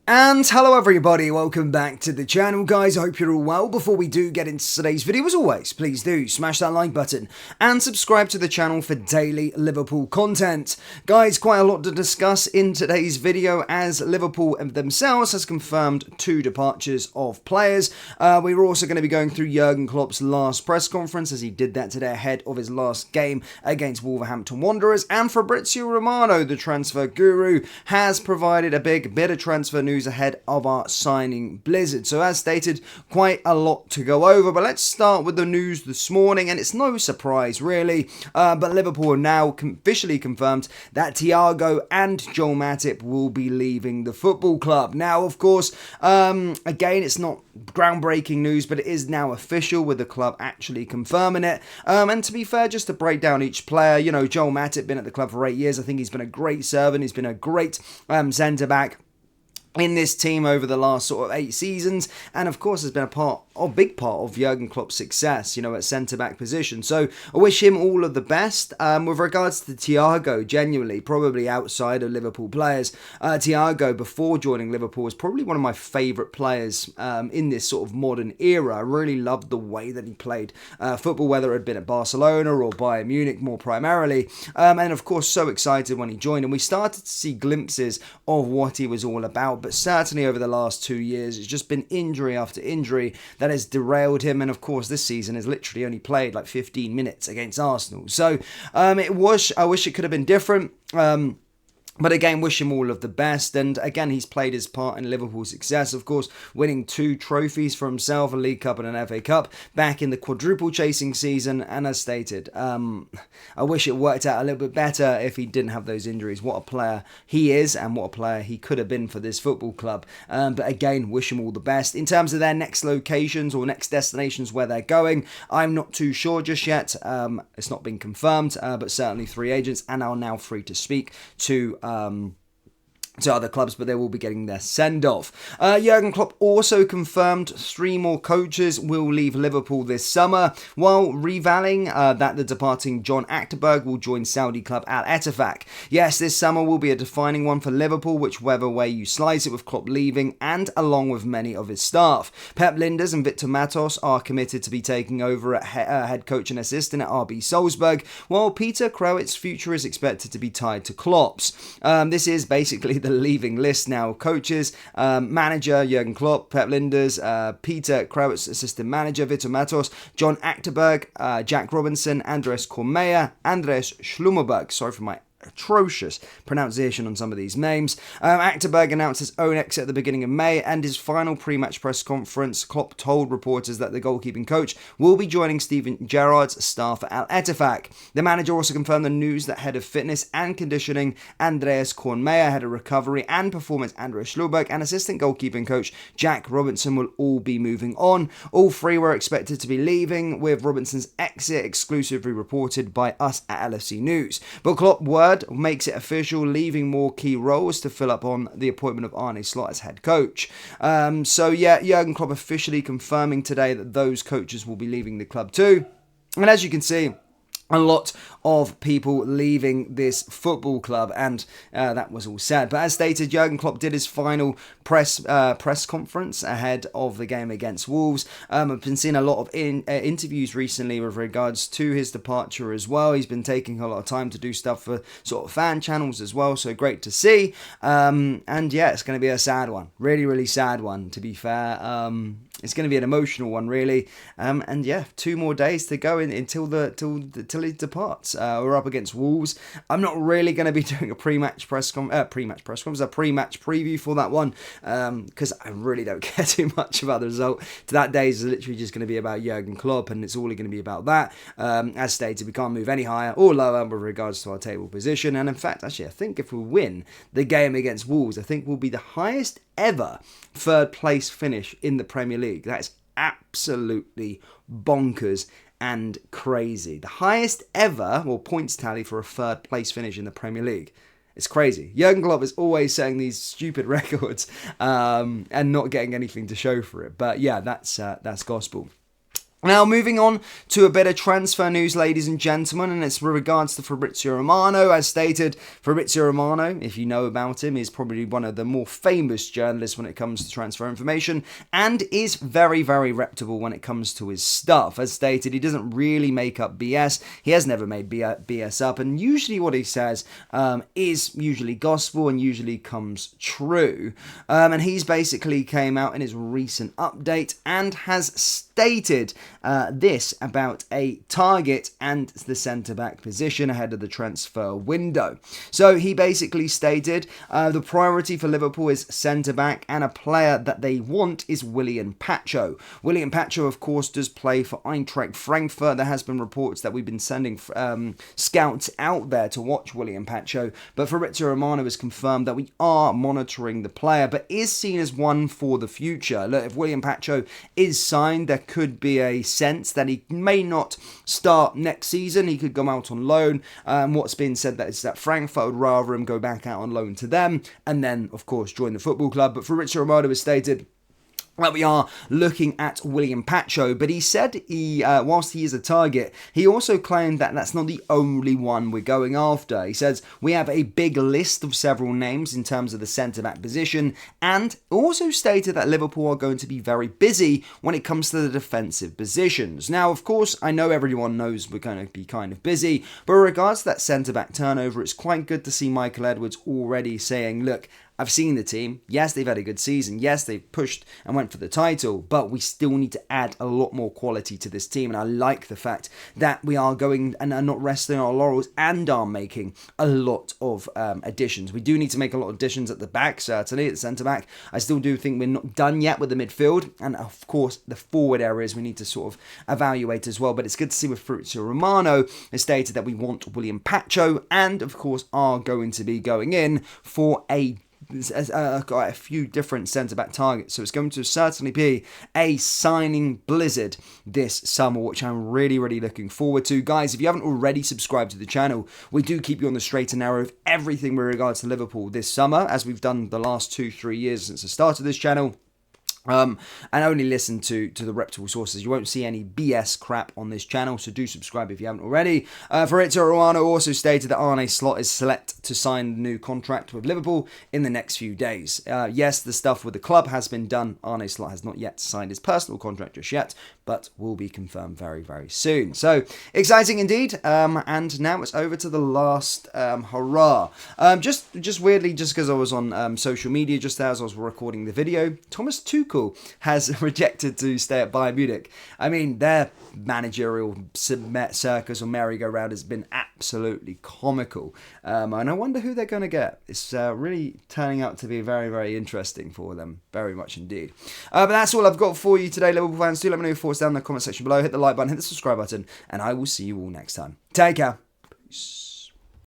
And hello everybody, welcome back to the channel guys, I hope you're all well. Before we do get into today's video, as always, please do smash that like button and subscribe to the channel for daily Liverpool content. Guys, quite a lot to discuss in today's video as Liverpool themselves has confirmed 2 departures of players. We were also going to be going through Jurgen Klopp's last press conference as he did that today ahead of his last game against Wolverhampton Wanderers, and Fabrizio Romano, the transfer guru, has provided a bit of transfer news ahead of our signing blizzard. So as stated, quite a lot to go over, but let's start with the news this morning, and it's no surprise really, but Liverpool have now officially confirmed that Thiago and Joel Matip will be leaving the football club. Now of course, again, it's not groundbreaking news, but it is now official with the club actually confirming it, and to be fair, just to break down each player, you know, Joel Matip been at the club for 8 years. I think he's been a great servant, he's been a great centre-back in this team over the last sort of 8 seasons, and of course has been a big part of Jurgen Klopp's success, you know, at centre-back position. So I wish him all of the best. With regards to Thiago, genuinely, probably outside of Liverpool players, Thiago before joining Liverpool was probably one of my favourite players in this sort of modern era. I really loved the way that he played football, whether it had been at Barcelona or Bayern Munich more primarily, and of course so excited when he joined, and we started to see glimpses of what he was all about. But certainly over the last 2 years, it's just been injury after injury that has derailed him. And of course, this season has literally only played like 15 minutes against Arsenal. So I wish it could have been different. But again, wish him all of the best. And again, he's played his part in Liverpool's success, of course, winning 2 trophies for himself, a League Cup and an FA Cup, back in the quadruple chasing season. And as stated, I wish it worked out a little bit better if he didn't have those injuries. What a player he is and what a player he could have been for this football club. But again, wish him all the best. In terms of their next locations or next destinations where they're going, I'm not too sure just yet. It's not been confirmed, but certainly 3 agents and are now free to speak to other clubs, but they will be getting their send-off. Jurgen Klopp also confirmed 3 more coaches will leave Liverpool this summer, while revealing that the departing John Achterberg will join Saudi club Al Ettifaq. Yes, this summer will be a defining one for Liverpool, whichever way you slice it, with Klopp leaving and along with many of his staff. Pep Lijnders and Victor Matos are committed to be taking over at head coach and assistant at RB Salzburg, while Peter Krautz's future is expected to be tied to Klopps. This is basically the leaving list now. Coaches, manager Jurgen Klopp, Pep Lijnders, Peter Krautz, assistant manager Victor Matos, John Achterberg, Jack Robinson, Andres Cormea, Andres Schlummerberg. Sorry for my atrocious pronunciation on some of these names. Achterberg announced his own exit at the beginning of May, and his final pre-match press conference, Klopp told reporters that the goalkeeping coach will be joining Steven Gerrard's staff at Al Ettifaq. The manager also confirmed the news that head of fitness and conditioning Andreas Kornmeier, head of recovery and performance Andres Schlumberg, and assistant goalkeeping coach Jack Robinson will all be moving on. All 3 were expected to be leaving, with Robinson's exit exclusively reported by us at LFC News. But Klopp makes it official, leaving more key roles to fill up on the appointment of Arne Slot as head coach. So yeah, Jurgen Klopp officially confirming today that those coaches will be leaving the club too. And as you can see, a lot of people leaving this football club, and that was all said. But as stated, Jurgen Klopp did his final press conference ahead of the game against Wolves. I've been seeing a lot of interviews recently with regards to his departure as well. He's been taking a lot of time to do stuff for sort of fan channels as well, so great to see. And yeah, it's going to be a sad one, really sad one, to be fair. It's going to be an emotional one, really. And yeah, 2 more days to go until he departs. We're up against Wolves. I'm not really going to be doing a pre-match preview for that one, because I really don't care too much about the result. That day is literally just going to be about Jurgen Klopp, and it's all going to be about that. As stated, we can't move any higher or lower with regards to our table position. And in fact, actually, I think if we win the game against Wolves, I think we'll be the highest ever 3rd place finish in the Premier League. That is absolutely bonkers and crazy. The highest ever points tally for a 3rd place finish in the Premier League. It's crazy. Jurgen Klopp is always setting these stupid records and not getting anything to show for it. But yeah, that's gospel. Now, moving on to a bit of transfer news, ladies and gentlemen, and it's with regards to Fabrizio Romano. As stated, Fabrizio Romano, if you know about him, is probably one of the more famous journalists when it comes to transfer information, and is very, very reputable when it comes to his stuff. As stated, he doesn't really make up BS. He has never made BS up, and usually what he says is usually gospel and usually comes true. And he's basically came out in his recent update and has stated this about a target and the centre-back position ahead of the transfer window. So he basically stated the priority for Liverpool is centre-back, and a player that they want is William Pacho. William Pacho, of course, does play for Eintracht Frankfurt. There has been reports that we've been sending scouts out there to watch William Pacho, but Fabrizio Romano has confirmed that we are monitoring the player, but is seen as one for the future. Look, if William Pacho is signed, there could be a sense that he may not start next season. He could go out on loan. What's been said that is that Frankfurt would rather him go back out on loan to them and then, of course, join the football club. But Fabrizio Romano has stated that we are looking at William Pacho, but he said whilst he is a target, he also claimed that that's not the only one we're going after. He says we have a big list of several names in terms of the centre-back position, and also stated that Liverpool are going to be very busy when it comes to the defensive positions. Now, of course, I know everyone knows we're going to be kind of busy, but in regards to that centre-back turnover, it's quite good to see Michael Edwards already saying, look, I've seen the team. Yes, they've had a good season. Yes, they've pushed and went for the title, but we still need to add a lot more quality to this team. And I like the fact that we are going and are not resting on our laurels and are making a lot of additions. We do need to make a lot of additions at the back, certainly at the centre back. I still do think we're not done yet with the midfield, and of course the forward areas we need to sort of evaluate as well. But it's good to see with Fabrizio Romano has stated that we want William Pacho, and of course are going to be going in for quite a few different centre-back targets, so it's going to certainly be a signing blizzard this summer, which I'm really, really looking forward to. Guys, if you haven't already subscribed to the channel, we do keep you on the straight and narrow of everything with regards to Liverpool this summer, as we've done the last 2-3 years since the start of this channel. And only listen to the reputable sources. You won't see any BS crap on this channel, so do subscribe if you haven't already. Fabrizio Romano also stated that Arne Slot is set to sign the new contract with Liverpool in the next few days. Yes, the stuff with the club has been done. Arne Slot has not yet signed his personal contract just yet, but will be confirmed very, very soon. So, exciting indeed. And now it's over to the last hurrah. Just weirdly, just because I was on social media just as I was recording the video, Thomas Tuchel has rejected to stay at Bayern Munich. I mean, their managerial circus or merry-go-round has been absolutely comical. And I wonder who they're going to get. It's really turning out to be very, very interesting for them. Very much indeed. But that's all I've got for you today, Liverpool fans. Do let me know your thoughts down in the comment section below. Hit the like button, hit the subscribe button, and I will see you all next time. Take care. Peace.